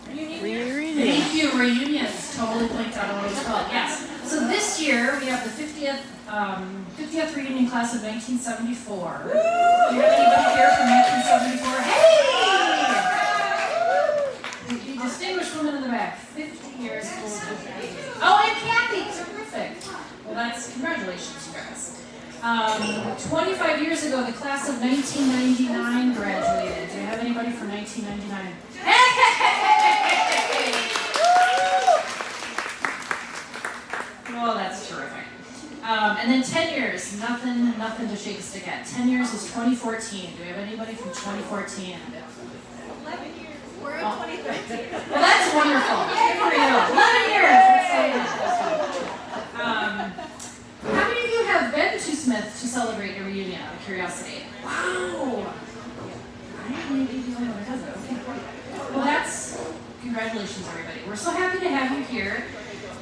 Thank you, reunions. Totally blinked out on what it's called. Yes. So this year we have the 50th reunion class of 1974. Do you have anybody here from 1974? Hey! The distinguished woman in the back, 50 years old. Oh, and Kathy, terrific. Well, that's congratulations, you guys. 25 years ago, the class of 1999 graduated. Do you have anybody from 1999? Oh, that's terrific. And then 10 years, nothing to shake a stick at. 10 years is 2014. Do we have anybody from 2014? 11 years. We're in 2013. Well, that's wonderful. Good for you. 11 years. How many of you have been to Smith to celebrate your reunion out of curiosity? Wow. I may be the only one who has it. Okay, great. Well, congratulations, everybody. We're so happy to have you here.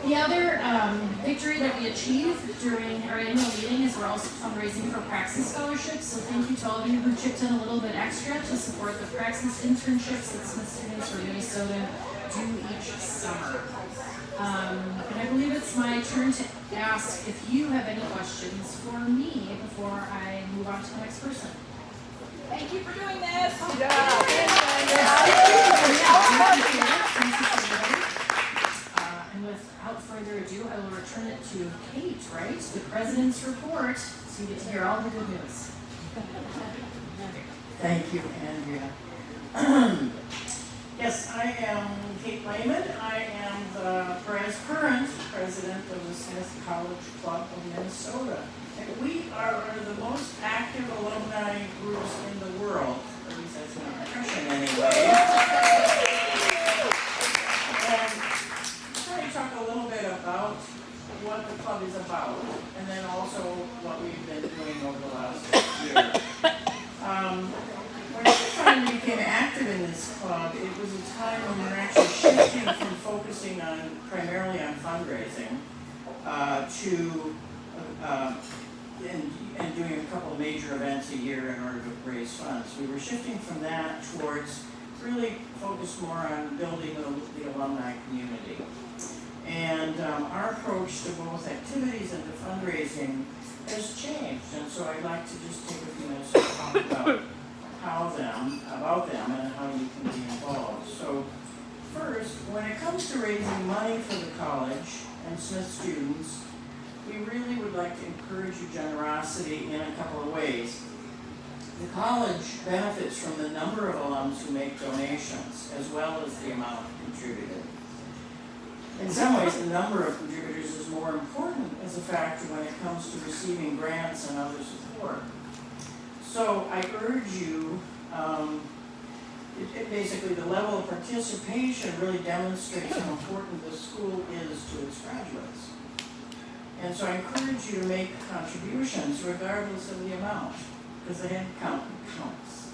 The other victory that we achieved during our annual meeting is we're also fundraising for Praxis scholarships. So thank you to all of you who chipped in a little bit extra to support the Praxis internships that Smith students from Minnesota do each summer. And I believe it's my turn to ask if you have any questions for me before I move on to the next person. Thank you for doing this. And without further ado, I will return it to Kate, right? The President's Report, so you get to hear all the good news. Thank you, Andrea. Yes, I am Kate Lehman. I am the current president of the Smith College Club of Minnesota. And we are one of the most active alumni groups in the world. At least that's my impression anyway. And I'm going to talk a little bit about what the club is about, and then also what we've been doing over the last year. When I finally became active in this club, it was a time when we were actually shifting from focusing primarily on fundraising and doing a couple of major events a year in order to raise funds. We were shifting from that towards really focused more on building the alumni community. And our approach to both activities and to fundraising has changed. And so I'd like to just take a few minutes to talk about them and how you can be involved. So first, when it comes to raising money for the college and Smith students, we really would like to encourage your generosity in a couple of ways. The college benefits from the number of alums who make donations, as well as the amount contributed. In some ways, the number of contributors is more important as a factor when it comes to receiving grants and other support. So I urge you, basically the level of participation really demonstrates how important the school is to its graduates. And so I encourage you to make contributions regardless of the amount, because the head count counts.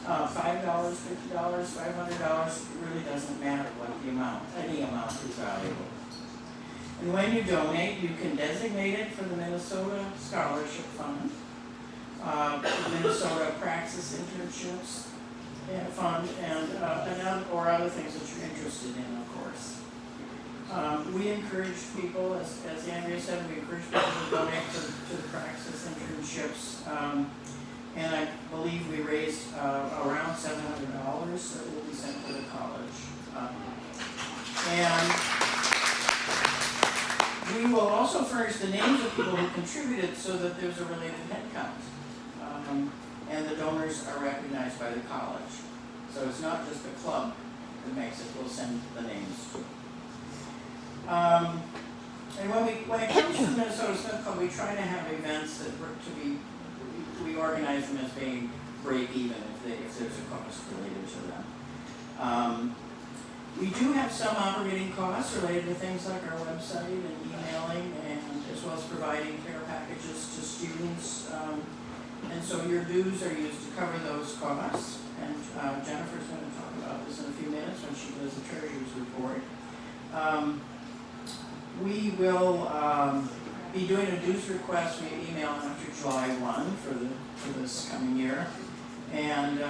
$5, $50, $500, it really doesn't matter what the amount, any amount is valuable. And when you donate, you can designate it for the Minnesota Scholarship Fund, Minnesota Praxis Internships Fund, and or other things that you're interested in, of course. We encourage people, as Andrea said, we encourage people to donate to the Praxis Internships. And I believe we raised around $700 that will be sent to the college. And we will also furnish the names of people who contributed so that there's a related head count. And the donors are recognized by the college. So it's not just the club that makes it, we'll send the names too. And when it comes to the Minnesota Smith Club, we try to have events that work to be, we organize them as being break even if there's a cost related to them. We do have some operating costs related to things like our website and emailing, and as well as providing care packages to students. And so your dues are used to cover those costs. And Jennifer's going to talk about this in a few minutes when she does the treasurer's report. We will be doing a dues request via email after July 1 for this coming year. And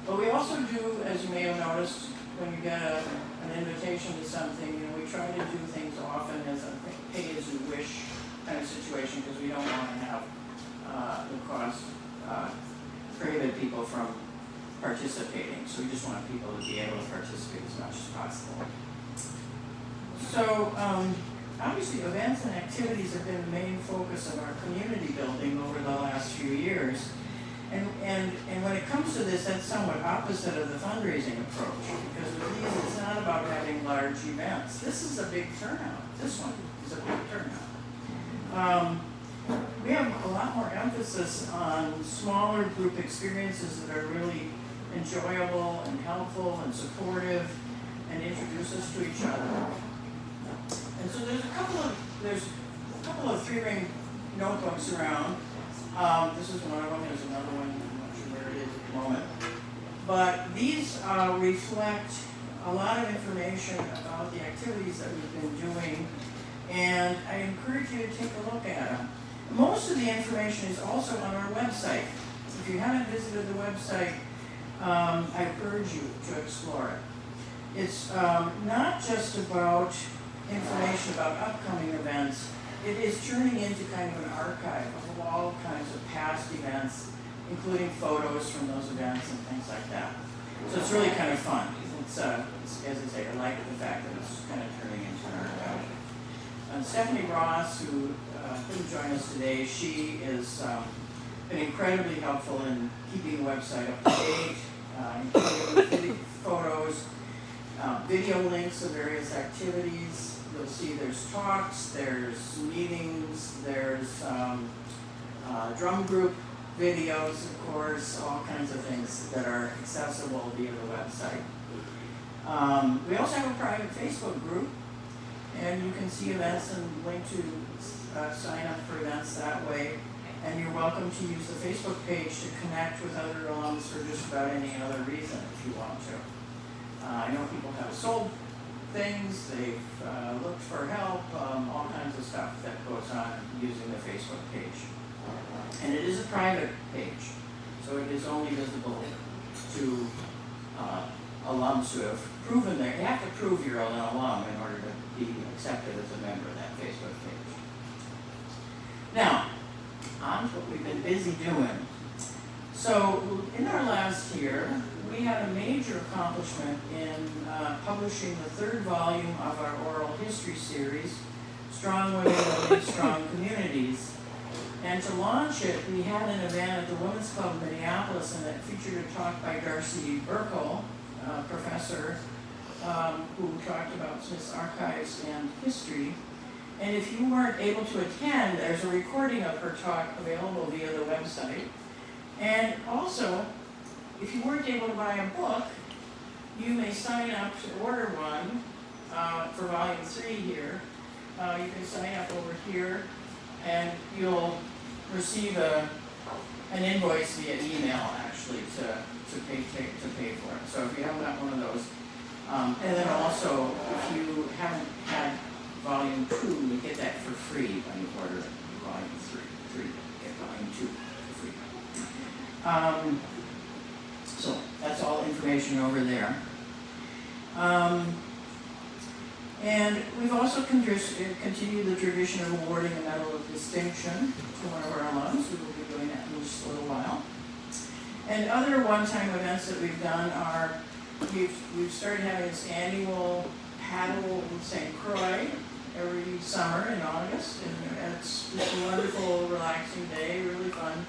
but we also do, as you may have noticed, noticed when you get an invitation to something, you know, we try to do things often as a pay-as-you-wish kind of situation because we don't want to have the cost prohibit people from participating. So we just want people to be able to participate as much as possible. So obviously events and activities have been the main focus of our community building over the last few years. And when it comes to this, that's somewhat opposite of the fundraising approach, because with these, it's not about having large events. This is a big turnout. This one is a big turnout. We have a lot more emphasis on smaller group experiences that are really enjoyable and helpful and supportive and introduce us to each other. And so there's a couple of 3-ring notebooks around. This is one of them. There's another one. I'm not sure where it is at the moment. But these reflect a lot of information about the activities that we've been doing, and I encourage you to take a look at them. Most of the information is also on our website. If you haven't visited the website, I urge you to explore it. It's not just about information about upcoming events. It is turning into kind of an archive of all kinds of past events, including photos from those events and things like that. So it's really kind of fun. It's as I say, I like the fact that it's kind of turning into an archive. And Stephanie Ross, who couldn't join us today, she has been incredibly helpful in keeping the website up to date, including photos, video links of various activities. You'll see there's talks, there's meetings, there's drum group videos, of course, all kinds of things that are accessible via the website. We also have a private Facebook group, and you can see events and link to sign up for events that way. And you're welcome to use the Facebook page to connect with other alums for just about any other reason if you want to. I know people have sold things, they've looked for help, all kinds of stuff that goes on using the Facebook page. And it is a private page, so it is only visible to alums who have proven you have to prove you're an alum in order to be accepted as a member of that Facebook page. Now, on to what we've been busy doing. So, in our last year, we had a major accomplishment in publishing the 3rd volume of our oral history series, Strong Women Building Strong Communities. And to launch it, we had an event at the Women's Club in Minneapolis, and it featured a talk by Darcy Burkle, a professor who talked about Smith's archives and history. And if you weren't able to attend, there's a recording of her talk available via the website. And also, if you weren't able to buy a book, you may sign up to order one for volume 3 here. You can sign up over here, and you'll receive an invoice via email, actually, to pay for it. So if you haven't got one of those, and then also, if you haven't had volume 2, you get that for free when you order volume 3. Get volume 2 for free. So that's all information over there. And we've also continued the tradition of awarding a Medal of Distinction to one of our alums. We will be doing that in just a little while. And other one-time events that we've done are, we've started having this annual paddle in St. Croix every summer in August, and it's just a wonderful, relaxing day, really fun.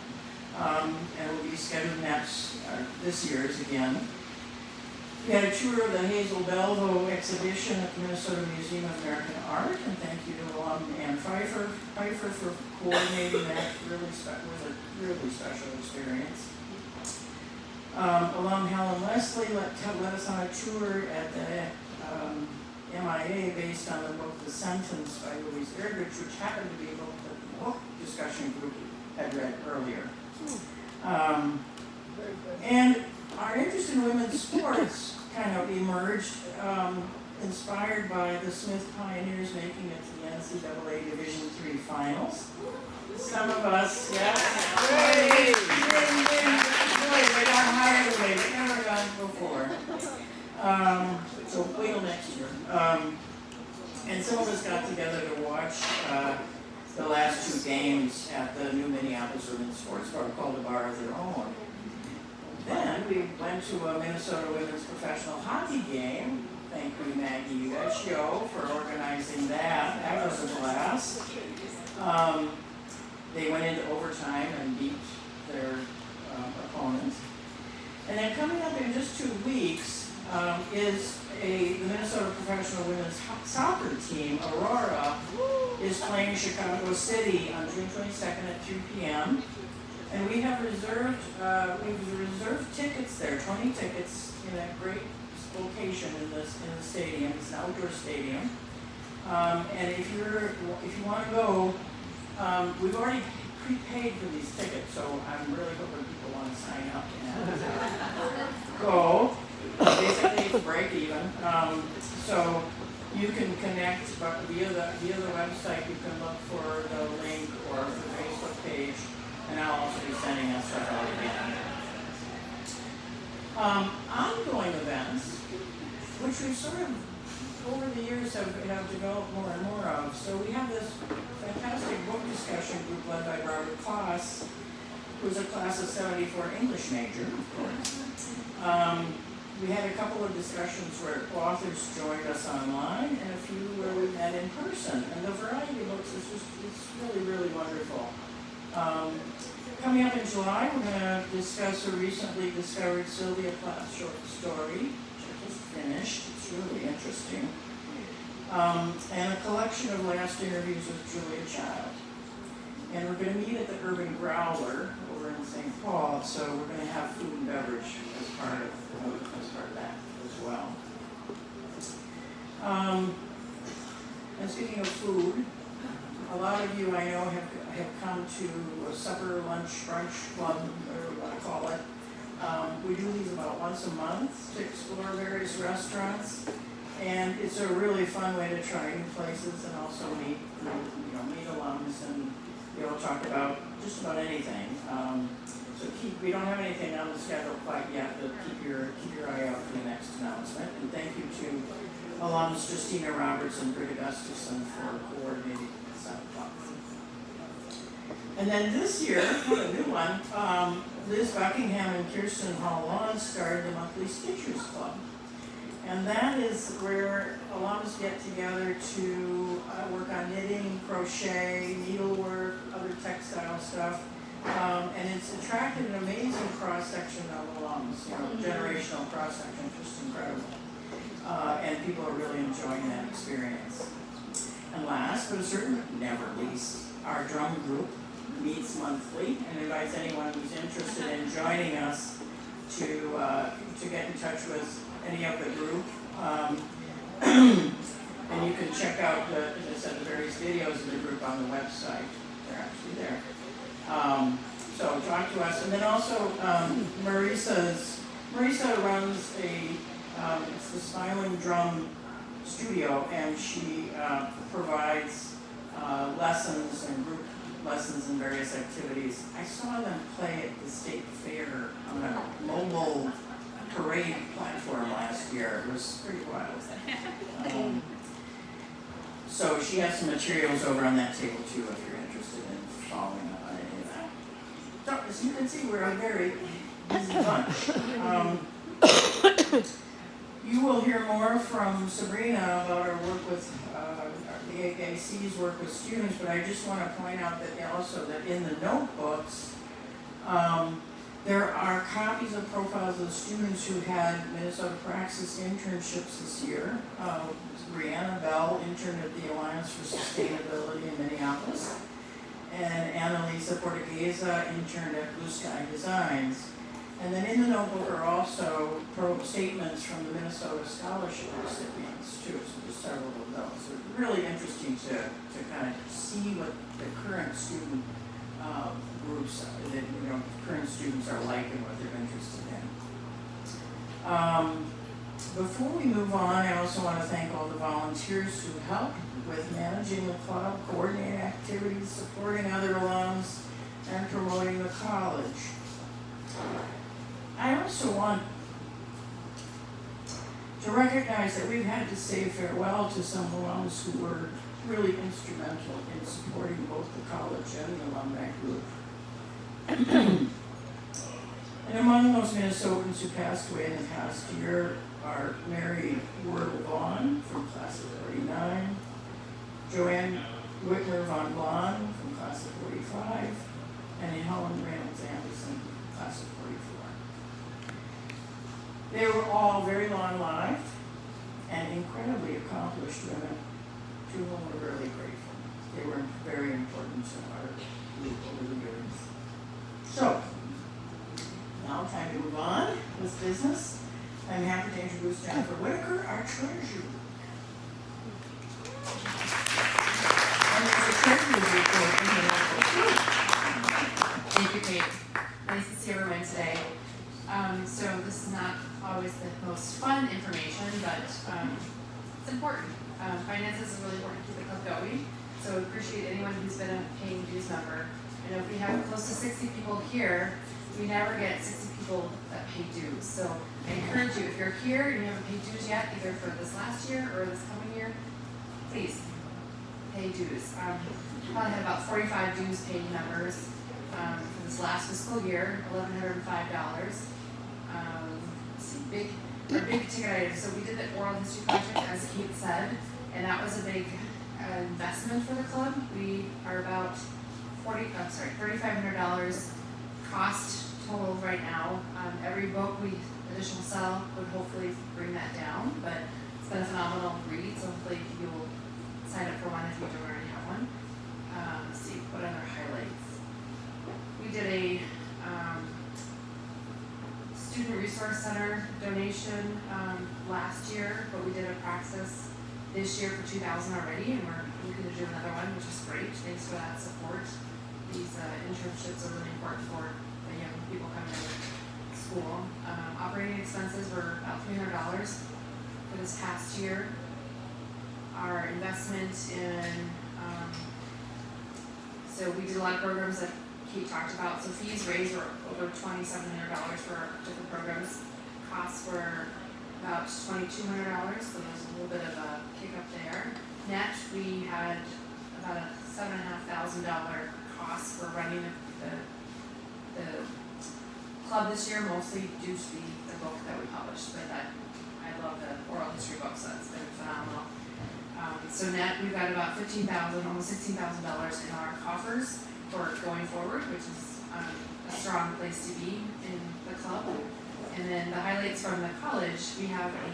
And we'll be scheduled this year's again. We had a tour of the Hazel Belvo exhibition at the Minnesota Museum of American Art, and thank you to alum Ann Pfeiffer for coordinating that. Was a really special experience. Alum Helen Leslie led us on a tour at the MIA based on the book The Sentence by Louise Erdrich, which happened to be a book that the book discussion group had read earlier. And our interest in women's sports kind of emerged, inspired by the Smith Pioneers making it to the NCAA Division III finals. Some of us, yes, they got higher than they've ever gone before. So wait till next year. And some of us got together to watch the last two games at the new Minneapolis Women's Sports Bar called the Bar of Their Own. Then we went to a Minnesota Women's Professional Hockey game. Thank you, Maggie Vecchio, for organizing that. That was a blast. They went into overtime and beat their opponents. And then coming up in just 2 weeks is the Minnesota Professional Women's Soccer team, Aurora, is playing Chicago City on June 22nd at 2 p.m. And we have reserved tickets there, 20 tickets in that great location in the stadium. It's an outdoor stadium. And if you want to go, we've already prepaid for these tickets, so I'm really hoping people want to sign up and go. Basically, it's break even. So you can connect, but via the website, you can look for the link or the Facebook page, and I'll also be sending that stuff out again. Ongoing events, which we sort of over the years have developed more and more of. So we have this fantastic book discussion group led by Barbara Kloss, who's a class of 74 English major, of course. We had a couple of discussions where authors joined us online and a few where we met in person. And the variety of books is just, it's really, really wonderful. Coming up in July, we're going to discuss a recently discovered Sylvia Plath short story, which I just finished. It's really interesting. And a collection of last interviews with Julia Child. And we're going to meet at the Urban Growler over in St. Paul, so we're going to have food and beverage as part of that as well. And speaking of food, a lot of you I know have come to a supper, lunch, brunch club, whatever you want to call it. We do these about once a month to explore various restaurants, and it's a really fun way to try new places and also meet alums and be able to talk about just about anything. So we don't have anything on the schedule quite yet, but keep your eye out for the next announcement. And thank you to alums Justina Roberts and Britta Gustafson for coordinating this out. And then this year, a new one, Liz Buckingham and Kirsten Hall-Lawn started the monthly Stitchers Club. And that is where alums get together to work on knitting, crochet, needlework, other textile stuff. And it's attracted an amazing cross-section of alums, generational cross-section, just incredible. And people are really enjoying that experience. And last, but certainly never least, our drum group meets monthly and invites anyone who's interested in joining us to get in touch with any of the group. And you can check out the various videos of the group on the website. They're actually there. So talk to us. And then also Marisa runs it's the Smiling Drum Studio, and she provides lessons and group lessons and various activities. I saw them play at the state fair on a mobile parade platform last year. It was pretty wild. So she has some materials over on that table too if you're interested in following up on any of that. So as you can see, we're a very busy bunch. You will hear more from Sabrina about our work with the AAC's work with students, but I just want to point out that also that in the notebooks, there are copies of profiles of students who had Minnesota Praxis internships this year. Brianna Bell interned at the Alliance for Sustainability in Minneapolis, and Annalisa Portuguesa interned at Blue Sky Designs. And then in the notebook are also statements from the Minnesota Scholarship recipients too, so just several of those. So it's really interesting to kind of see what the current student groups that current students are like and what they're interested in. Before we move on, I also want to thank all the volunteers who help with managing the club, coordinating activities, supporting other alums, and promoting the college. I also want to recognize that we've had to say farewell to some alums who were really instrumental in supporting both the college and the alumni group. And among those Minnesotans who passed away in the past year are Mary Wordle Vaughn from class of 49, Joanne Whitmer von Blon from class of 45, and Helen Reynolds Anderson, class of 44. They were all very long-lived and incredibly accomplished women, to whom we're really grateful. They were very important to our group over the years. So, now time to move on with business. I'm happy to introduce Jennifer Whitaker, our treasurer. And there's a treasurer's report in the local too. Thank you, Kate. Nice to see everyone today. So this is not always the most fun information, but it's important. Finances is really important to keep the club going. So we appreciate anyone who's been a paying dues member. I know if we have close to 60 people here, we never get 60 people that pay dues. So I encourage you, if you're here and you haven't paid dues yet, either for this last year or this coming year, please pay dues. Probably had about 45 dues paid members for this last fiscal year, $1,105. Let's see, our big ticket items. So we did the oral history project, as Kate said, and that was a big investment for the club. We are about $3,500 cost total right now. Every book we additional sell would hopefully bring that down, but it's been a phenomenal read, so hopefully you'll sign up for one if you don't already have one. Let's see, what other highlights? We did a student resource center donation last year, but we did a praxis this year for 2,000 already, and we're looking to do another one, which is great. Thanks for that support. These internships are really important for the young people coming into school. Operating expenses were about $300 for this past year. Our investment in, so we did a lot of programs that Kate talked about. So fees raised were over $2,700 for our different programs. Costs were about $2,200, so there's a little bit of a kick up there. Net, we had about a $7,500 cost for running the club this year, mostly due to the book that we published. But I love the oral history book, so that's been phenomenal. So net, we've got about $15,000, almost $16,000 in our coffers for going forward, which is a strong place to be in the club. And then the highlights from the college, we have a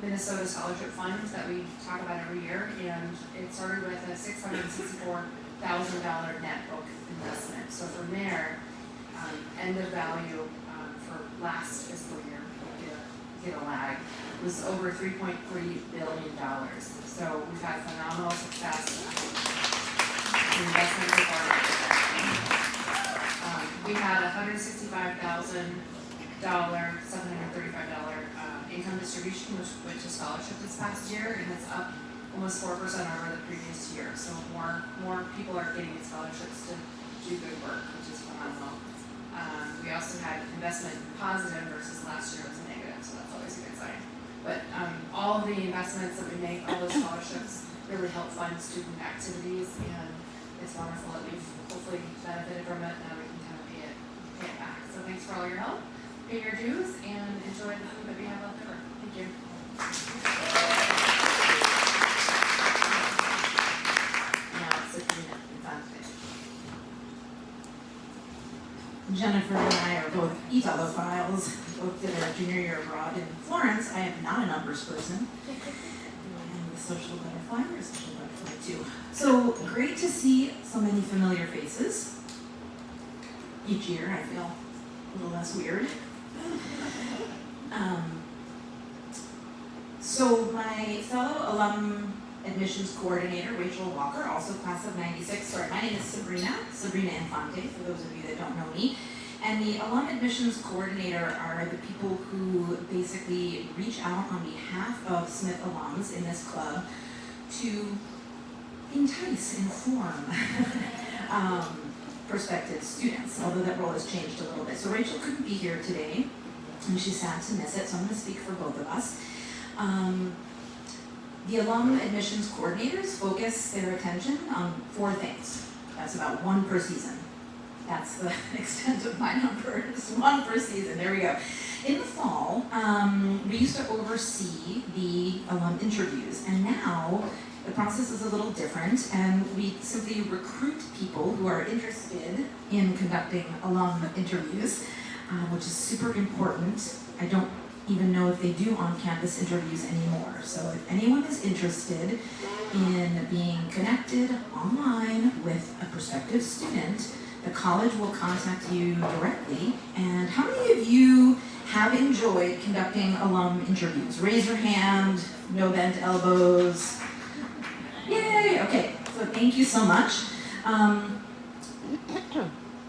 Minnesota Scholarship Fund that we talk about every year, and it started with a $664,000 net book investment. So from there, end of value for last fiscal year, get a lag, was over $3.3 billion. So we've had phenomenal success in investment performance. We had $165,000, $735 income distribution, which went to scholarship this past year, and it's up almost 4% over the previous year. So more people are getting scholarships to do good work, which is phenomenal. We also had investment positive versus last year was negative, so that's always a good sign. But all of the investments that we make, all those scholarships, really help fund student activities, and it's wonderful that we've hopefully benefited from it. Now we can kind of pay it back. So thanks for all your help, pay your dues, and enjoy the food that we have left over. Thank you. Now it's Sabrina and Dante. Jennifer and I are both Italophiles. Both did our junior year abroad in Florence. I am not a numbers person. I'm a social butterfly. We're a social butterfly too. So great to see so many familiar faces. Each year I feel a little less weird. So my fellow alum admissions coordinator, Rachel Walker, also class of 96. Sorry, my name is Sabrina Infante, for those of you that don't know me. And the alum admissions coordinator are the people who basically reach out on behalf of Smith alums in this club to entice, inform prospective students, although that role has changed a little bit. So Rachel couldn't be here today, and she's sad to miss it, so I'm going to speak for both of us. The alum admissions coordinators focus their attention on 4 things. That's about 1 per season. That's the extent of my numbers, 1 per season, there we go. In the fall, we used to oversee the alum interviews, and now the process is a little different, and we simply recruit people who are interested in conducting alum interviews, which is super important. I don't even know if they do on-campus interviews anymore. So if anyone is interested in being connected online with a prospective student, the college will contact you directly. And how many of you have enjoyed conducting alum interviews? Raise your hand, no bent elbows. Yay, okay, so thank you so much.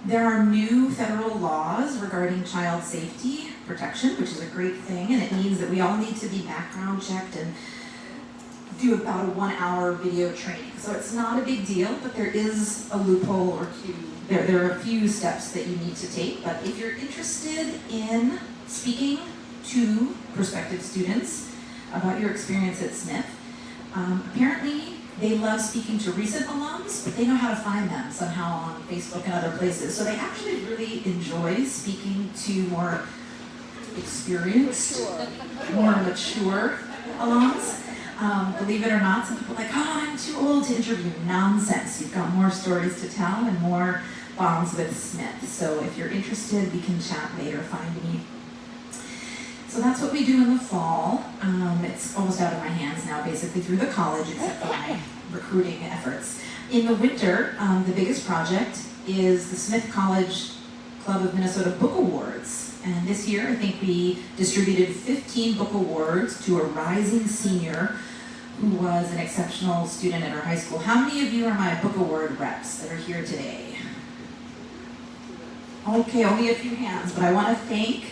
There are new federal laws regarding child safety protection, which is a great thing, and it means that we all need to be background checked and do about a 1-hour video training. So it's not a big deal, but there is a loophole or 2. There are a few steps that you need to take, but if you're interested in speaking to prospective students about your experience at Smith, apparently they love speaking to recent alums, but they know how to find them somehow on Facebook and other places. So they actually really enjoy speaking to more experienced, more mature alums. Believe it or not, some people are like, oh, I'm too old to interview. Nonsense. You've got more stories to tell and more bonds with Smith. So if you're interested, we can chat later. Find me. So that's what we do in the fall. It's almost out of my hands now, basically, through the college, except for my recruiting efforts. In the winter, the biggest project is the Smith College Club of Minnesota Book Awards. And this year, I think we distributed 15 book awards to a rising senior who was an exceptional student at our high school. How many of you are my book award reps that are here today? Okay, only a few hands, but I want to thank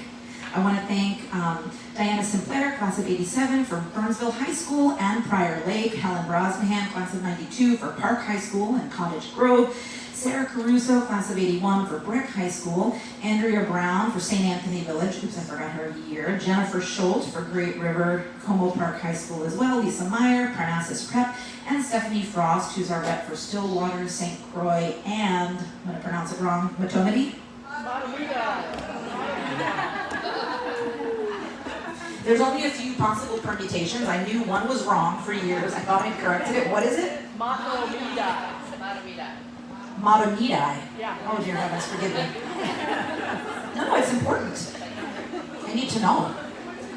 Diana Sinclair, class of 87 from Burnsville High School and Prior Lake, Helen Brosnahan, class of 92 for Park High School and Cottage Grove, Sarah Caruso, class of 81 for Breck High School, Andrea Brown for St. Anthony Village, oops, I forgot her year, Jennifer Schultz for Great River Como Park High School as well, Lisa Meyer, Parnassus Prep, and Stephanie Frost, who's our rep for Stillwater, St. Croix, and, I'm going to pronounce it wrong, Matomedy? There's only a few possible permutations. I knew one was wrong for years. I thought I'd corrected it. What is it? Matomidi. Matomidi. Yeah. Oh dear heavens, forgive me. No, it's important. I need to know.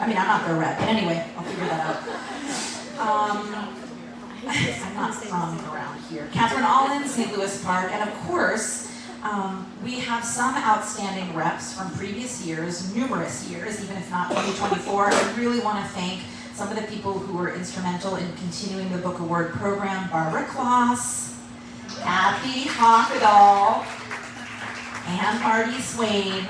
I mean, I'm not their rep, but anyway, I'll figure that out. I'm not from around here. Catherine Allen, St. Louis Park, and of course, we have some outstanding reps from previous years, numerous years, even if not 2024. I really want to thank some of the people who were instrumental in continuing the Book Award program. Barbara Kloss, Kathy Hockadall, and Marty Swain.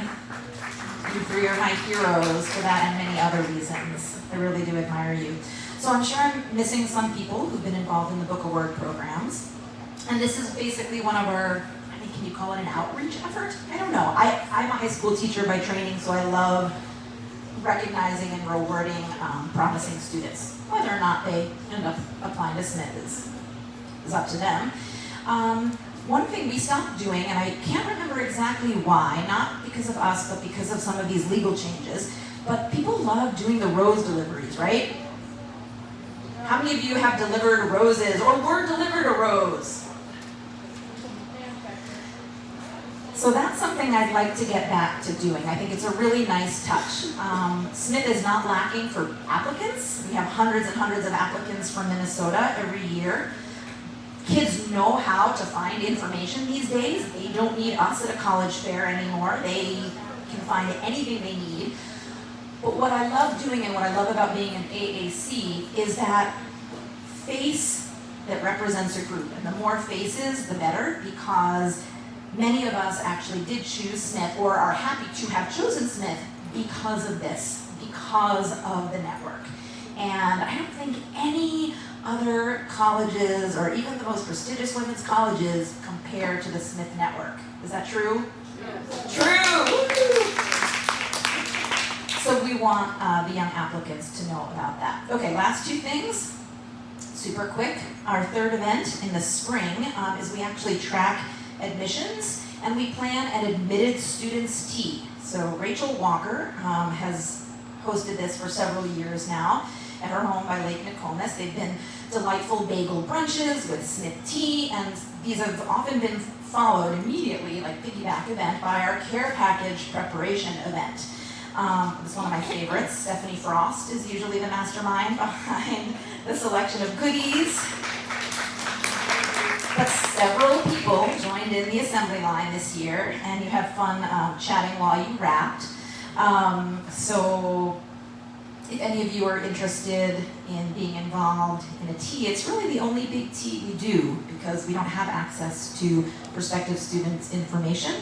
You 3 are my heroes for that and many other reasons. I really do admire you. So I'm sure I'm missing some people who've been involved in the Book Award programs. And this is basically one of our, can you call it an outreach effort? I don't know. I'm a high school teacher by training, so I love recognizing and rewarding promising students. Whether or not they end up applying to Smith is up to them. One thing we stopped doing, and I can't remember exactly why, not because of us, but because of some of these legal changes, but people love doing the rose deliveries, right? How many of you have delivered roses or were delivered a rose? So that's something I'd like to get back to doing. I think it's a really nice touch. Smith is not lacking for applicants. We have hundreds and hundreds of applicants from Minnesota every year. Kids know how to find information these days. They don't need us at a college fair anymore. They can find anything they need. But what I love doing and what I love about being an AAC is that face that represents a group. And the more faces, the better, because many of us actually did choose Smith or are happy to have chosen Smith because of this, because of the network. And I don't think any other colleges or even the most prestigious women's colleges compare to the Smith network. Is that true? Yes. True! Woo! So we want the young applicants to know about that. Okay, last two things, super quick. Our third event in the spring is we actually track admissions and we plan an admitted students tea. So Rachel Walker has hosted this for several years now at her home by Lake Nokomis. They've been delightful bagel brunches with Smith tea, and these have often been followed immediately, like piggyback event, by our care package preparation event. It's one of my favorites. Stephanie Frost is usually the mastermind behind the selection of goodies. But several people joined in the assembly line this year, and you have fun chatting while you wrapped. So if any of you are interested in being involved in a tea, it's really the only big tea we do because we don't have access to prospective students' information.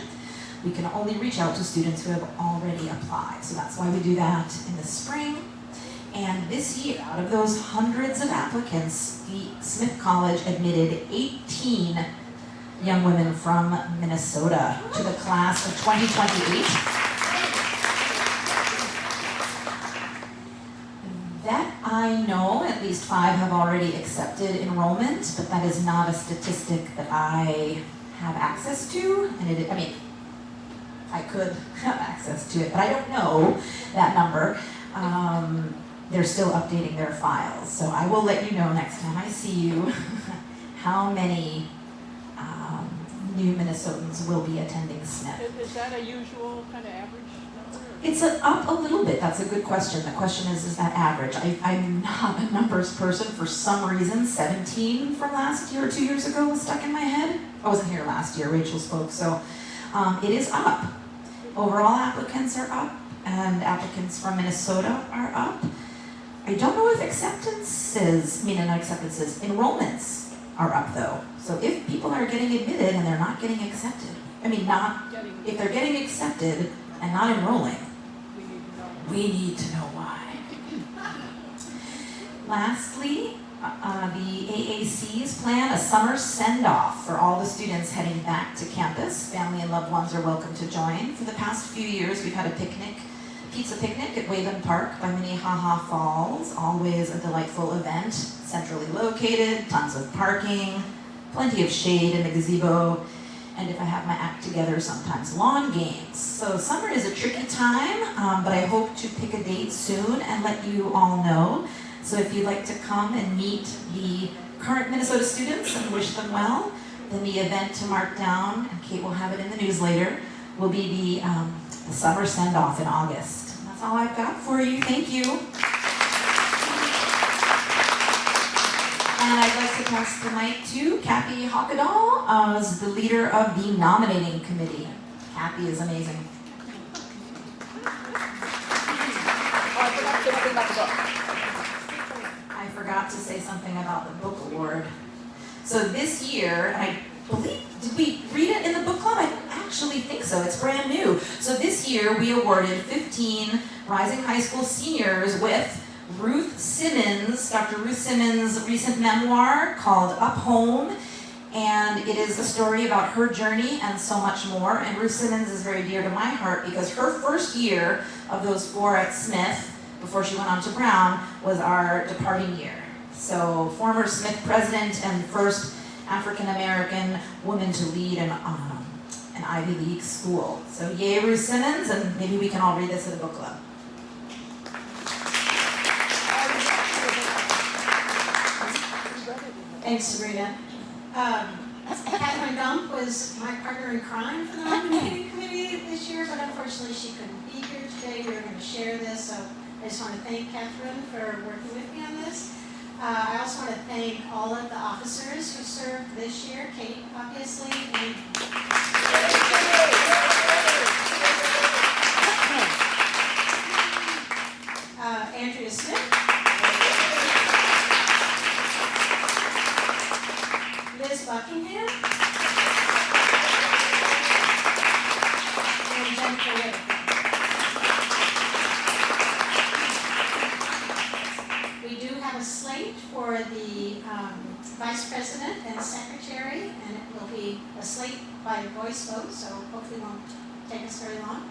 We can only reach out to students who have already applied. So that's why we do that in the spring. And this year, out of those hundreds of applicants, the Smith College admitted 18 young women from Minnesota to the class of 2028. That I know, at least 5 have already accepted enrollment, but that is not a statistic that I have access to. And I could have access to it, but I don't know that number. They're still updating their files, so I will let you know next time I see you how many new Minnesotans will be attending Smith. Is that a usual kind of average number? It's up a little bit. That's a good question. The question is that average? I'm not a numbers person for some reason. 17 from last year or 2 years ago was stuck in my head. I wasn't here last year, Rachel spoke, so it is up. Overall applicants are up, and applicants from Minnesota are up. I don't know if enrollments are up though. So if people are getting admitted and they're not getting accepted, if they're getting accepted and not enrolling, we need to know why. Lastly, the AACs plan a summer send-off for all the students heading back to campus. Family and loved ones are welcome to join. For the past few years, we've had a pizza picnic at Wayland Park by Minnehaha Falls. Always a delightful event, centrally located, tons of parking, plenty of shade in the gazebo, and if I have my act together, sometimes lawn games. So summer is a tricky time, but I hope to pick a date soon and let you all know. So if you'd like to come and meet the current Minnesota students and wish them well, then the event to mark down, and Kate will have it in the newsletter, will be the summer send-off in August. And that's all I've got for you. Thank you. And I'd like to pass the mic to Kathy Hockedahl as the leader of the nominating committee. Kathy is amazing. I forgot to say something about the book award. So this year, and I believe, did we read it in the book club? I actually think so. It's brand new. So this year, we awarded 15 rising high school seniors with Ruth Simmons, Dr. Ruth Simmons' recent memoir called Up Home, and it is a story about her journey and so much more. And Ruth Simmons is very dear to my heart because her first year of those 4 at Smith, before she went on to Brown, was our departing year. So former Smith president and first African-American woman to lead an Ivy League school. So yay, Ruth Simmons, and maybe we can all read this at a book club. Thanks, Sabrina. Catherine Gump was my partner in crime for the nominating committee this year, but unfortunately she couldn't be here today. We were going to share this, so I just want to thank Catherine for working with me on this. I also want to thank all of the officers who served this year, Kate, obviously, and Andrea Smith, Liz Buckingham, and Jennifer Whitaker. We do have a slate for the vice president and secretary, and it will be a slate by voice vote, so hopefully won't take us very long.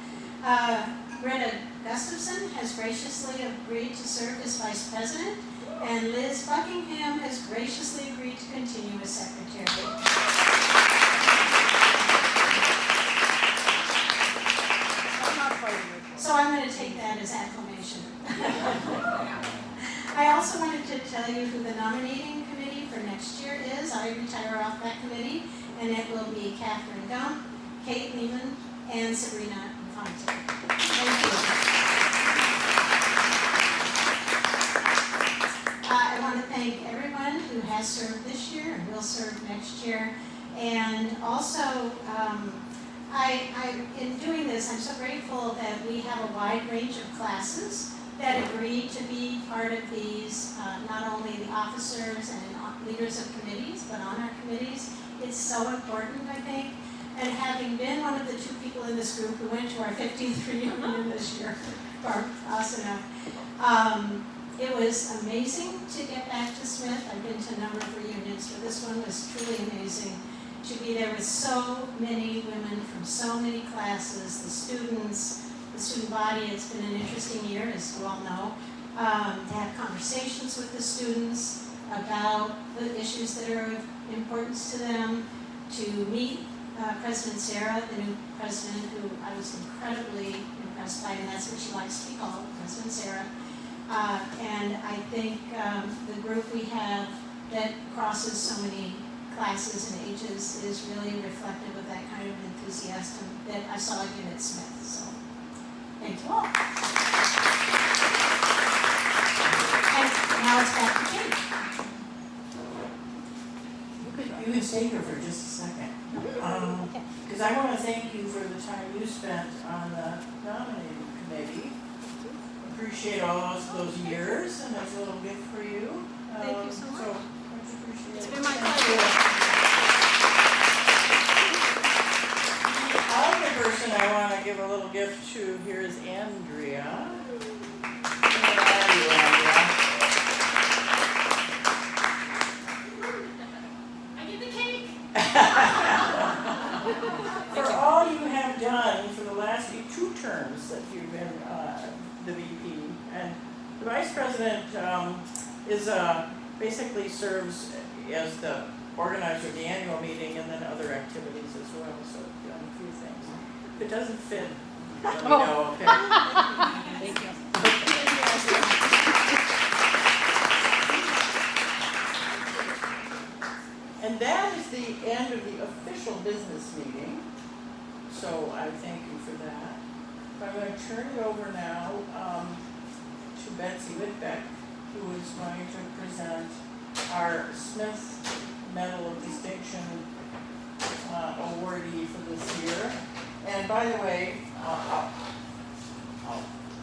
Greta Gustafson has graciously agreed to serve as vice president, and Liz Buckingham has graciously agreed to continue as secretary. So I'm going to take that as acclamation. I also wanted to tell you who the nominating committee for next year is. I retire off that committee, and it will be Catherine Gump, Kate Lehman, and Sabrina Infante. Thank you. I want to thank everyone who has served this year and will serve next year. And also, in doing this, I'm so grateful that we have a wide range of classes that agreed to be part of these, not only the officers and leaders of committees, but on our committees. It's so important, I think. And having been one of the 2 people in this group who went to our 15th reunion this year, for us enough, it was amazing to get back to Smith. I've been to a number of reunions, but this one was truly amazing to be there with so many women from so many classes, the students, the student body. It's been an interesting year, as you all know, to have conversations with the students about the issues that are of importance to them, to meet President Sarah, the new president, who I was incredibly impressed by, and that's what she likes to be called, President Sarah. And I think the group we have that crosses so many classes and ages is really reflective of that kind of enthusiasm that I saw again at Smith. So, thank you all. And now it's back to Kate. You can stay here for just a second. Because I want to thank you for the time you spent on the nominating committee. Appreciate all those years, and there's a little gift for you. Thank you so much. So much appreciated. It's been my Thank pleasure. you. Other person I want to give a little gift to here is Andrea. Where are you, Andrea? I get the cake. For all you have done for the last 2 terms that you've been the VP, and the vice president is basically serves as the organizer of the annual meeting and then other activities as well. So you've done a few things. If it doesn't fit, let me know. Okay. Thank you. And that is the end of the official business meeting. So I thank you for that. I'm going to turn it over now to Betsy Whitbeck, who is going to present our Smith Medal of Distinction awardee for this year. And by the way, I'll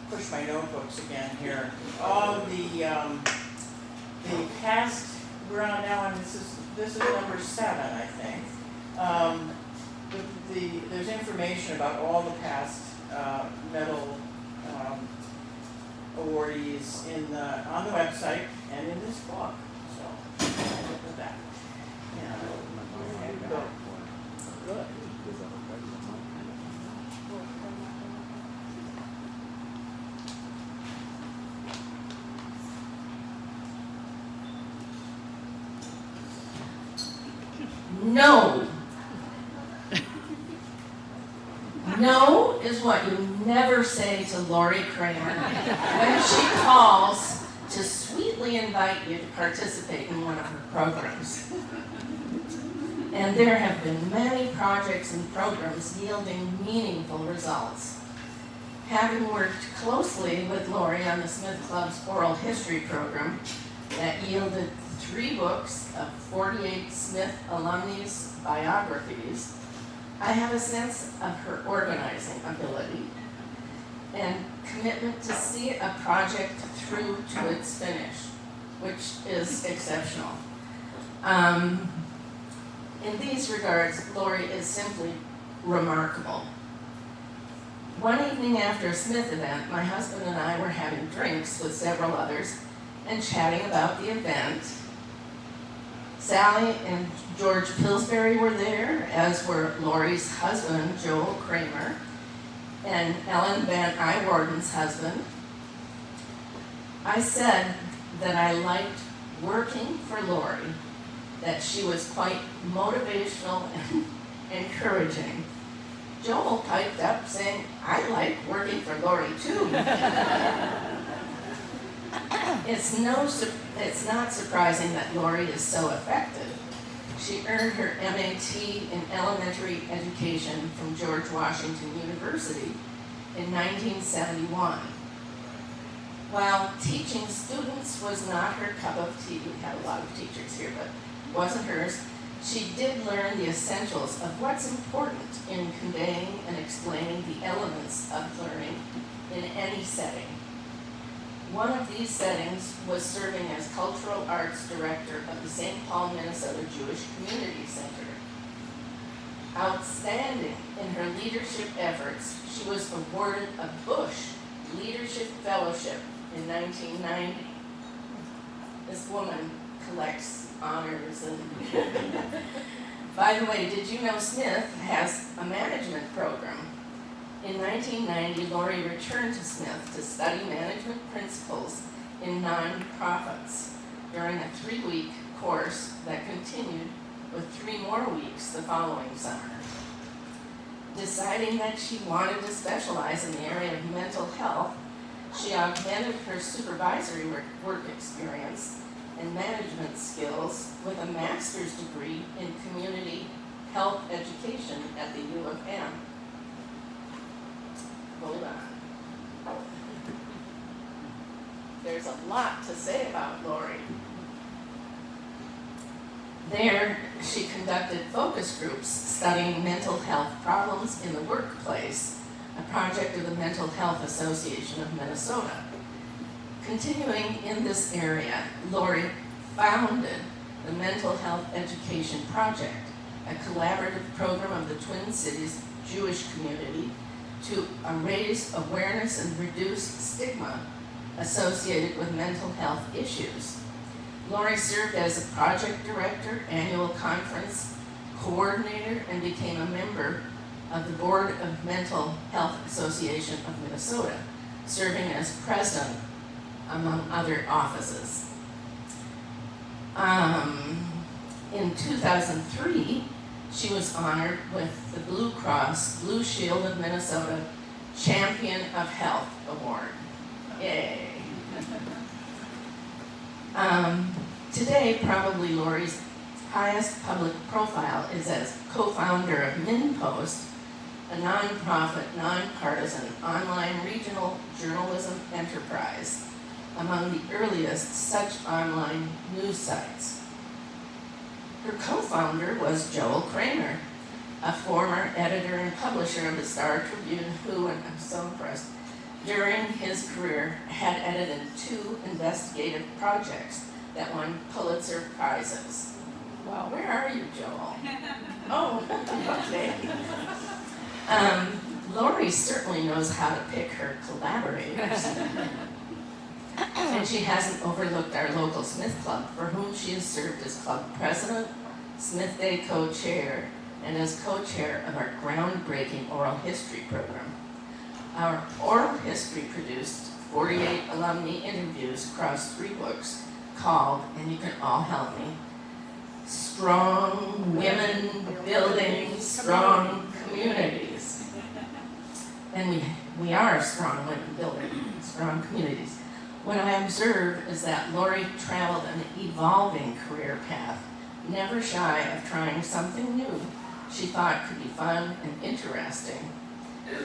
push my notebooks again here. All the past, we're on now, and this is number 7, I think. There's information about all the past medal awardees on the website and in this book. So I look at that. Yeah. There you go. Good. No. No is what you never say to Laurie Kramer when she calls to sweetly invite you to participate in one of her programs. And there have been many projects and programs yielding meaningful results. Having worked closely with Laurie on the Smith Club's oral history program that yielded 3 books of 48 Smith alumni's biographies, I have a sense of her organizing ability and commitment to see a project through to its finish, which is exceptional. In these regards, Laurie is simply remarkable. One evening after a Smith event, my husband and I were having drinks with several others and chatting about the event. Sally and George Pillsbury were there, as were Laurie's husband, Joel Kramer, and Ellen Van Iwarden's husband, I said that I liked working for Laurie, that she was quite motivational and encouraging. Joel piped up saying, I like working for Laurie too. It's not surprising that Laurie is so effective. She earned her MAT in elementary education from George Washington University in 1971. While teaching students was not her cup of tea, we had a lot of teachers here, but wasn't hers, she did learn the essentials of what's important in conveying and explaining the elements of learning in any setting. One of these settings was serving as Cultural Arts Director of the St. Paul, Minnesota Jewish Community Center. Outstanding in her leadership efforts, she was awarded a Bush Leadership Fellowship in 1990. This woman collects honors and by the way, did you know Smith has a management program? In 1990, Laurie returned to Smith to study management principles in nonprofits during a 3-week course that continued with 3 more weeks the following summer. Deciding that she wanted to specialize in the area of mental health, she augmented her supervisory work experience and management skills with a master's degree in community health education at the U of M. Hold on. There's a lot to say about Laurie. There, she conducted focus groups studying mental health problems in the workplace, a project of the Mental Health Association of Minnesota. Continuing in this area, Laurie founded the Mental Health Education Project, a collaborative program of the Twin Cities Jewish community to raise awareness and reduce stigma associated with mental health issues. Laurie served as a project director, annual conference coordinator, and became a member of the Board of Mental Health Association of Minnesota, serving as president among other offices. In 2003, she was honored with the Blue Cross Blue Shield of Minnesota Champion of Health Award. Yay. Today, probably Laurie's highest public profile is as co-founder of MinPost, a nonprofit, nonpartisan online regional journalism enterprise, among the earliest such online news sites. Her co-founder was Joel Kramer, a former editor and publisher of the Star Tribune who, and I'm so impressed, during his career had edited 2 investigative projects that won Pulitzer Prizes. Wow, where are you, Joel? Oh, okay. Laurie certainly knows how to pick her collaborators. And she hasn't overlooked our local Smith Club, for whom she has served as club president, Smith Day co-chair, and as co-chair of our groundbreaking oral history program. Our oral history produced 48 alumni interviews across 3 books called, and you can all help me, Strong Women Building Strong Communities. And we are strong women building strong communities. What I observe is that Laurie traveled an evolving career path, never shy of trying something new she thought could be fun and interesting.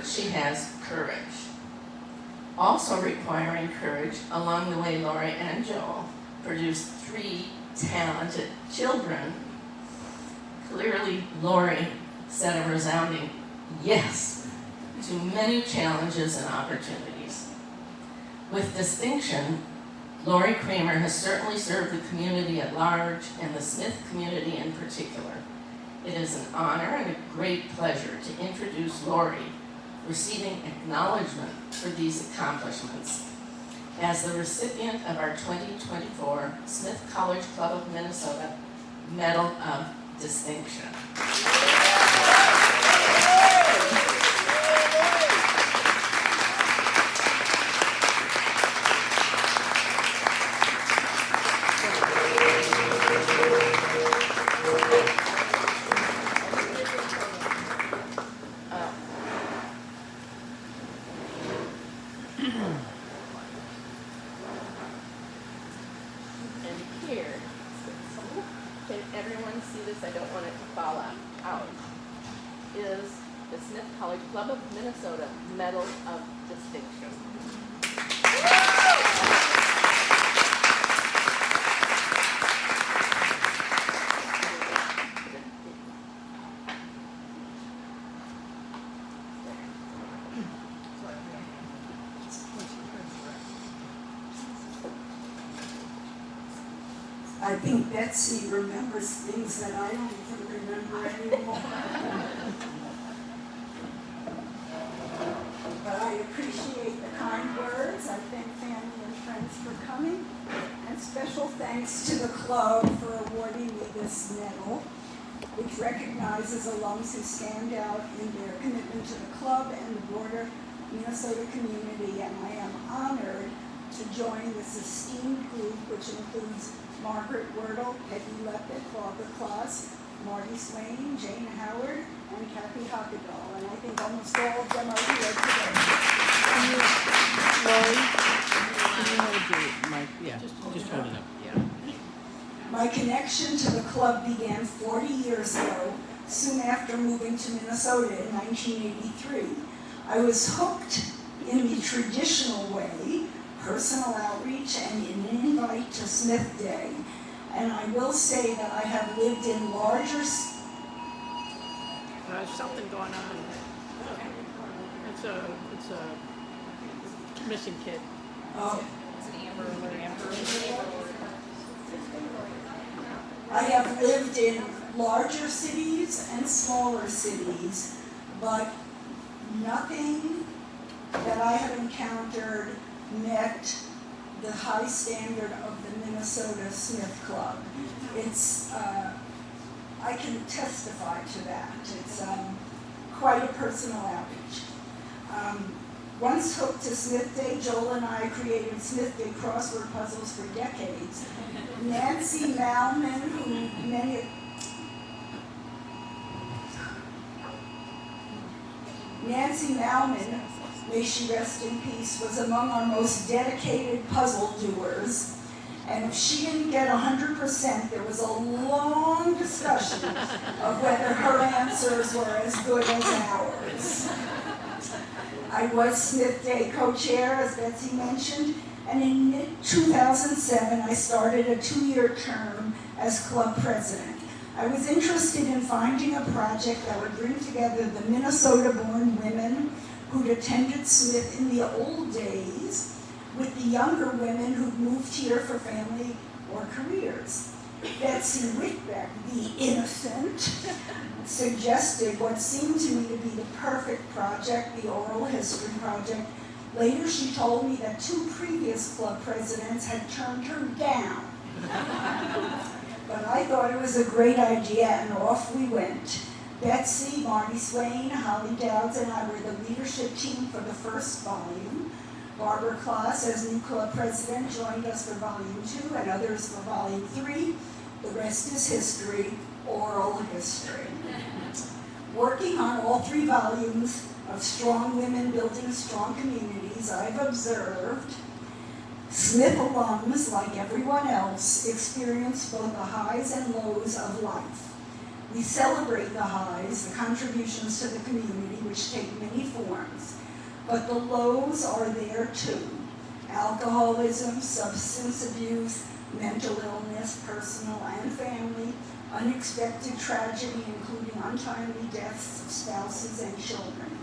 She has courage. Also requiring courage, along the way Laurie and Joel produced 3 talented children. Clearly, Laurie said a resounding yes to many challenges and opportunities. With distinction, Laurie Kramer has certainly served the community at large and the Smith community in particular. It is an honor and a great pleasure to introduce Laurie, receiving acknowledgement for these accomplishments as the recipient of our 2024 Smith College Club of Minnesota Medal of Distinction. here, can everyone see this? I don't want it to fall out. Is the Smith College Club of Minnesota Medal of Distinction. I think Betsy remembers things that I don't even remember anymore. But I appreciate the kind words. I thank family and friends for coming. And special thanks to the club for awarding me this medal, which recognizes alums who stand out in their commitment to the club and the broader Minnesota community. And I am honored to join this esteemed group, which includes Margaret Wordle, Peggy Leppett, Barbara Kloss, Marty Swain, Jane Howard, and Kathy Hockedahl. And I think almost all of them are here today. Laurie, can you hold your mic? Yeah, just hold it up. Yeah. My connection to the club began 40 years ago, soon after moving to Minnesota in 1983. I was hooked in the traditional way, personal outreach, and an invite to Smith Day. And I will say that I have lived in larger... There's something going on. It's a missing kid. It's an Amber Alert. I have lived in larger cities and smaller cities, but nothing that I have encountered met the high standard of the Minnesota Smith Club. It's, I can testify to that. It's quite a personal outreach. Once hooked to Smith Day, Joel and I created Smith Day crossword puzzles for decades. Nancy Malman, who Nancy Malman, may she rest in peace, was among our most dedicated puzzle doers. And if she didn't get 100%, there was a long discussion of whether her answers were as good as ours. I was Smith Day co-chair, as Betsy mentioned, and in mid-2007, I started a 2-year term as club president. I was interested in finding a project that would bring together the Minnesota-born women who'd attended Smith in the old days with the younger women who'd moved here for family or careers. Betsy Whitbeck, the innocent, suggested what seemed to me to be the perfect project, the oral history project. Later, she told me that 2 previous club presidents had turned her down. But I thought it was a great idea, and off we went. Betsy, Marty Swain, Holly Dowds, and I were the leadership team for the first volume. Barbara Kloss, as new club president, joined us for volume 2 and others for volume 3. The rest is history, oral history. Working on all 3 volumes of Strong Women Building Strong Communities, I've observed Smith alums, like everyone else, experience both the highs and lows of life. We celebrate the highs, the contributions to the community, which take many forms, but the lows are there too. Alcoholism, substance abuse, mental illness, personal and family, unexpected tragedy, including untimely deaths of spouses and children.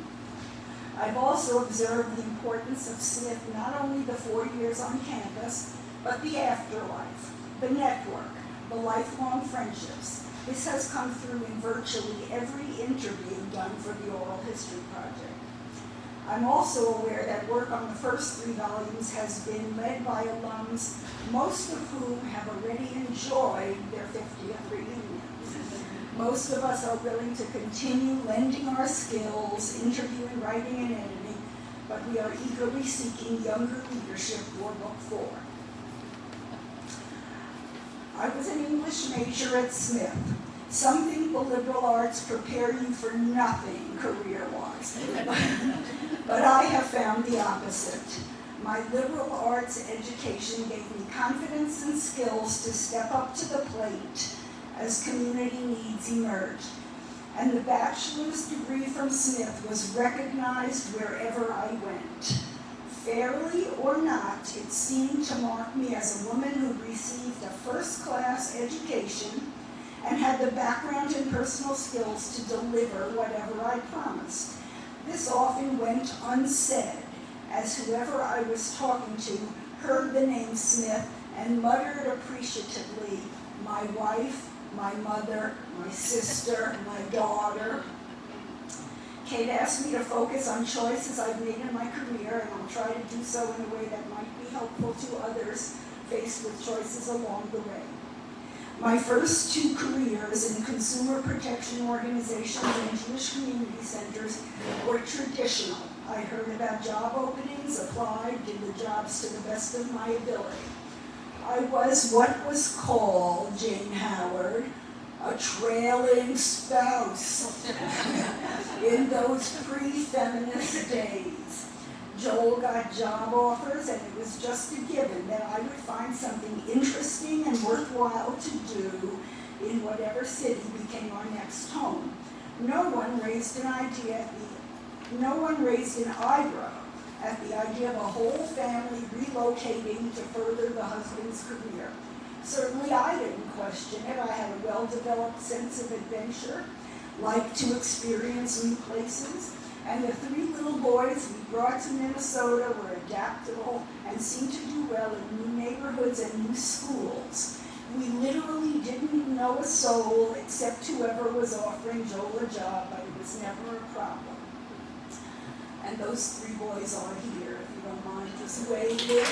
I've also observed the importance of Smith not only the 4 years on campus, but the afterlife, the network, the lifelong friendships. This has come through in virtually every interview done for the Oral History Project. I'm also aware that work on the first 3 volumes has been led by alums, most of whom have already enjoyed their 50th reunions. Most of us are willing to continue lending our skills, interviewing, writing, and editing, but we are eagerly seeking younger leadership for Book 4. I was an English major at Smith. Some think the liberal arts prepare you for nothing career-wise, but I have found the opposite. My liberal arts education gave me confidence and skills to step up to the plate as community needs emerged. And the bachelor's degree from Smith was recognized wherever I went. Fairly or not, it seemed to mark me as a woman who received a first-class education and had the background and personal skills to deliver whatever I promised. This often went unsaid, as whoever I was talking to heard the name Smith and muttered appreciatively, my wife, my mother, my sister, my daughter. Kate asked me to focus on choices I've made in my career, and I'll try to do so in a way that might be helpful to others faced with choices along the way. My first two careers in consumer protection organizations and Jewish community centers were traditional. I heard about job openings, applied, did the jobs to the best of my ability. I was what was called, Jane Howard, a trailing spouse in those pre-feminist days. Joel got job offers, and it was just a given that I would find something interesting and worthwhile to do in whatever city became our next home. No one raised an eyebrow at the idea of a whole family relocating to further the husband's career. Certainly I didn't question it. I had a well-developed sense of adventure, liked to experience new places, and the three little boys we brought to Minnesota were adaptable and seemed to do well in new neighborhoods and new schools. We literally didn't know a soul except whoever was offering Joel a job, but it was never a problem. And those three boys are here, if you don't mind just waving.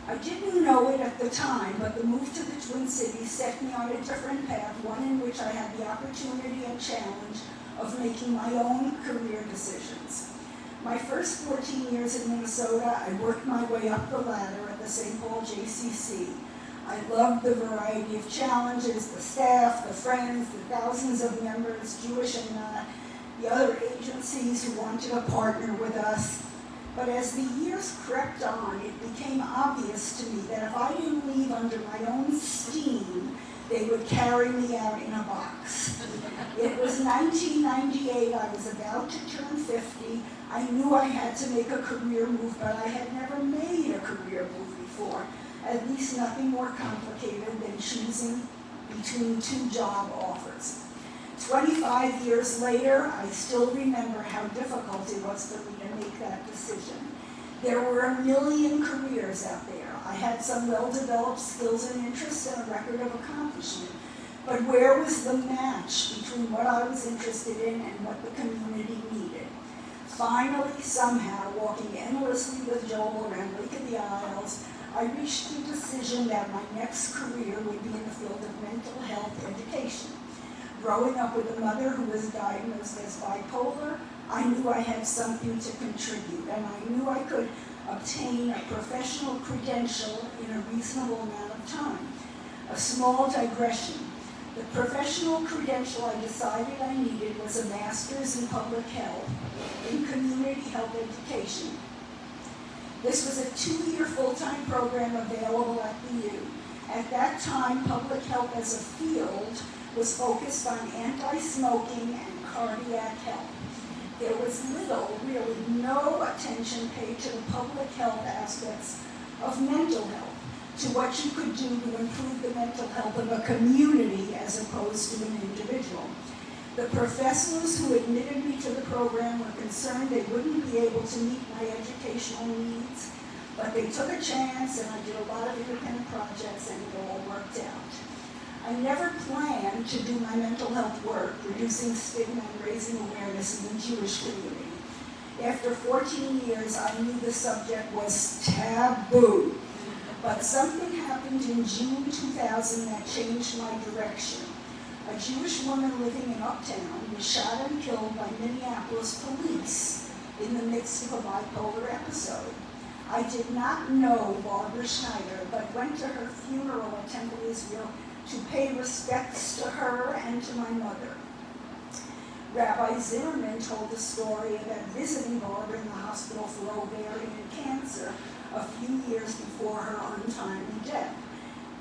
I didn't know it at the time, but the move to the Twin Cities set me on a different path, one in which I had the opportunity and challenge of making my own career decisions. My first 14 years in Minnesota, I worked my way up the ladder at the St. Paul JCC. I loved the variety of challenges, the staff, the friends, the thousands of members, Jewish and not, the other agencies who wanted to partner with us. But as the years crept on, it became obvious to me that if I didn't leave under my own steam, they would carry me out in a box. It was 1998, I was about to turn 50. I knew I had to make a career move, but I had never made a career move before. At least nothing more complicated than choosing between two job offers. 25 years later, I still remember how difficult it was for me to make that decision. There were a million careers out there. I had some well-developed skills and interests and a record of accomplishment. But where was the match between what I was interested in and what the community needed? Finally, somehow, walking endlessly with Joel around Lake of the Isles, I reached the decision that my next career would be in the field of mental health education. Growing up with a mother who was diagnosed as bipolar, I knew I had something to contribute, and I knew I could obtain a professional credential in a reasonable amount of time. A small digression. The professional credential I decided I needed was a master's in public health, in community health education. This was a 2-year full-time program available at the U. At that time, public health as a field was focused on anti-smoking and cardiac health. There was little, really no attention paid to the public health aspects of mental health, to what you could do to improve the mental health of a community as opposed to an individual. The professors who admitted me to the program were concerned they wouldn't be able to meet my educational needs, but they took a chance, and I did a lot of independent projects, and it all worked out. I never planned to do my mental health work, reducing stigma and raising awareness in the Jewish community. After 14 years, I knew the subject was taboo. But something happened in June 2000 that changed my direction. A Jewish woman living in Uptown was shot and killed by Minneapolis police in the midst of a bipolar episode. I did not know Barbara Schneider, but went to her funeral at Temple Israel to pay respects to her and to my mother. Rabbi Zimmerman told the story about visiting Barbara in the hospital for ovarian cancer a few years before her untimely death.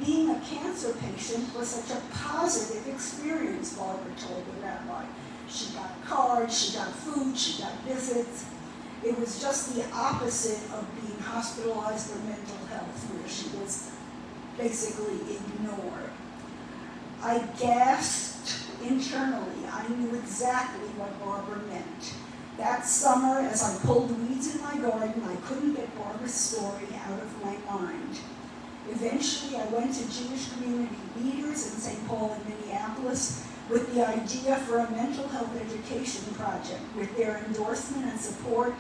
Being a cancer patient was such a positive experience, Barbara told the rabbi. She got cards, she got food, she got visits. It was just the opposite of being hospitalized for mental health, where she was basically ignored. I gasped internally. I knew exactly what Barbara meant. That summer, as I pulled weeds in my garden, I couldn't get Barbara's story out of my mind. Eventually, I went to Jewish community leaders in St. Paul and Minneapolis with the idea for a mental health education project. With their endorsement and support,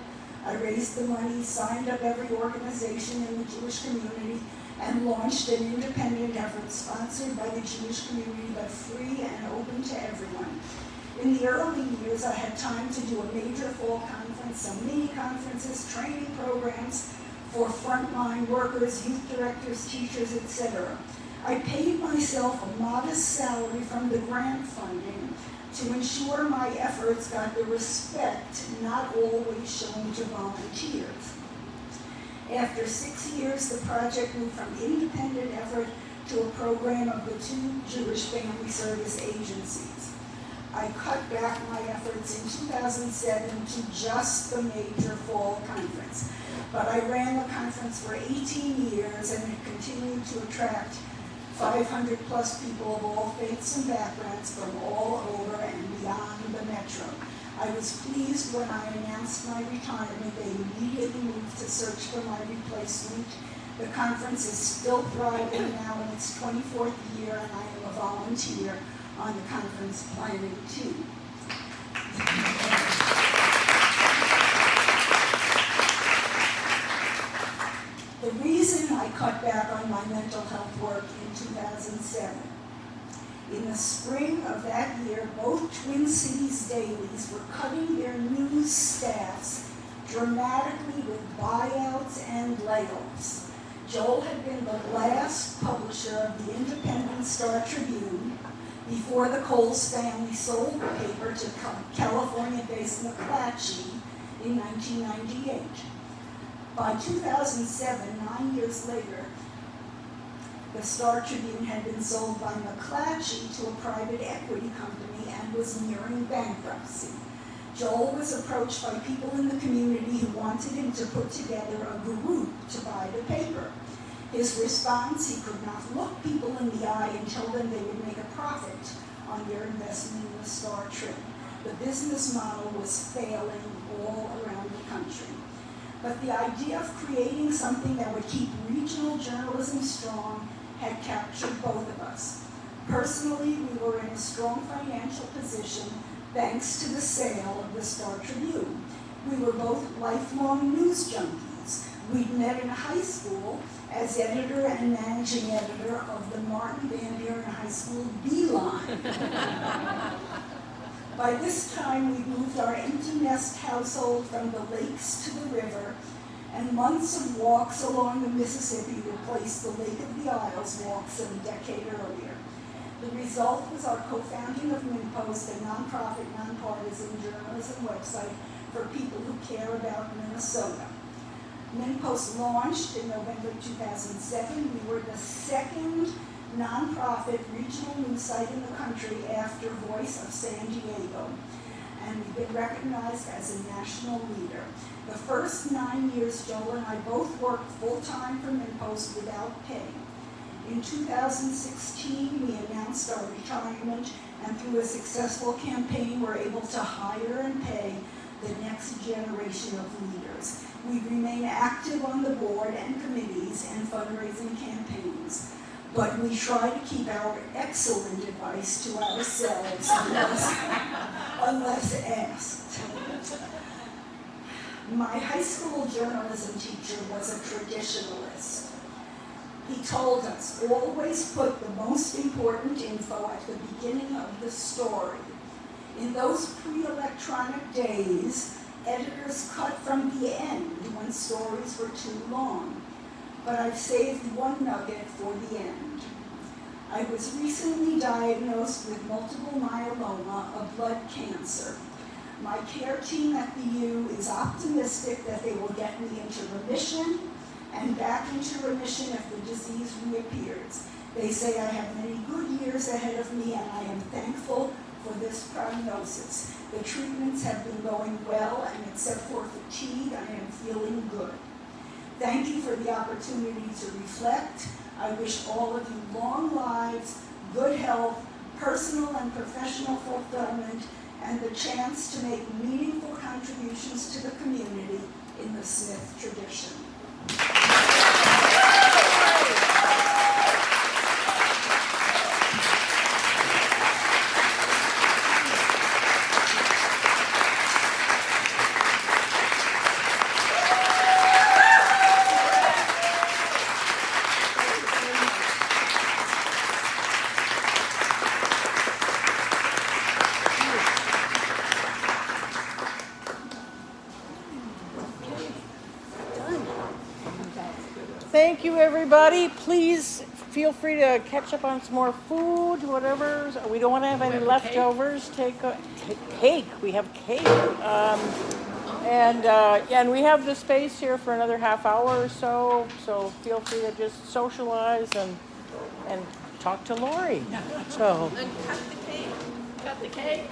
I raised the money, signed up every organization in the Jewish community, and launched an independent effort sponsored by the Jewish community, but free and open to everyone. In the early years, I had time to do a major fall conference, some mini conferences, training programs for frontline workers, youth directors, teachers, etc. I paid myself a modest salary from the grant funding to ensure my efforts got the respect not always shown to volunteers. After 6 years, the project moved from independent effort to a program of the 2 Jewish family service agencies. I cut back my efforts in 2007 to just the major fall conference. But I ran the conference for 18 years and it continued to attract 500 plus people of all faiths and backgrounds from all over and beyond the metro. I was pleased when I announced my retirement. They immediately moved to search for my replacement. The conference is still thriving now in its 24th year, and I am a volunteer on the conference planning team. The reason I cut back on my mental health work in 2007, in the spring of that year, both Twin Cities dailies were cutting their news staffs dramatically with buyouts and layoffs. Joel had been the last publisher of the Independent Star Tribune before the Coles family sold the paper to California-based McClatchy in 1998. By 2007, 9 years later, the Star Tribune had been sold by McClatchy to a private equity company and was nearing bankruptcy. Joel was approached by people in the community who wanted him to put together a group to buy the paper. His response, he could not look people in the eye and tell them they would make a profit on their investment in the Star Trib. The business model was failing all around the country. But the idea of creating something that would keep regional journalism strong had captured both of us. Personally, we were in a strong financial position thanks to the sale of the Star Tribune. We were both lifelong news junkies. We'd met in high school as editor and managing editor of the Martin Van Buren High School Beeline. By this time, we'd moved our empty nest household from the lakes to the river, and months of walks along the Mississippi replaced the Lake of the Isles walks of a decade earlier. The result was our co-founding of MinnPost, a nonprofit, nonpartisan journalism website for people who care about Minnesota. MinnPost launched in November 2007. We were the second nonprofit regional news site in the country after Voice of San Diego, and we've been recognized as a national leader. The first 9 years, Joel and I both worked full-time for MinnPost without pay. In 2016, we announced our retirement, and through a successful campaign, we're able to hire and pay the next generation of leaders. We remain active on the board and committees and fundraising campaigns, but we try to keep our excellent advice to ourselves unless asked. My high school journalism teacher was a traditionalist. He told us, always put the most important info at the beginning of the story. In those pre-electronic days, editors cut from the end when stories were too long. But I've saved one nugget for the end. I was recently diagnosed with multiple myeloma, a blood cancer. My care team at the U is optimistic that they will get me into remission and back into remission if the disease reappears. They say I have many good years ahead of me, and I am thankful for this prognosis. The treatments have been going well, and except for fatigue, I am feeling good. Thank you for the opportunity to reflect. I wish all of you long lives, good health, personal and professional fulfillment, and the chance to make meaningful contributions to the community in the Smith tradition. Thank you, everybody. Please feel free to catch up on some more food, whatever. We don't want to have any leftovers. Cake. We have cake. And we have the space here for another half hour or so. So feel free to just socialize and talk to Laurie. So. And cut the cake. Cut the cake.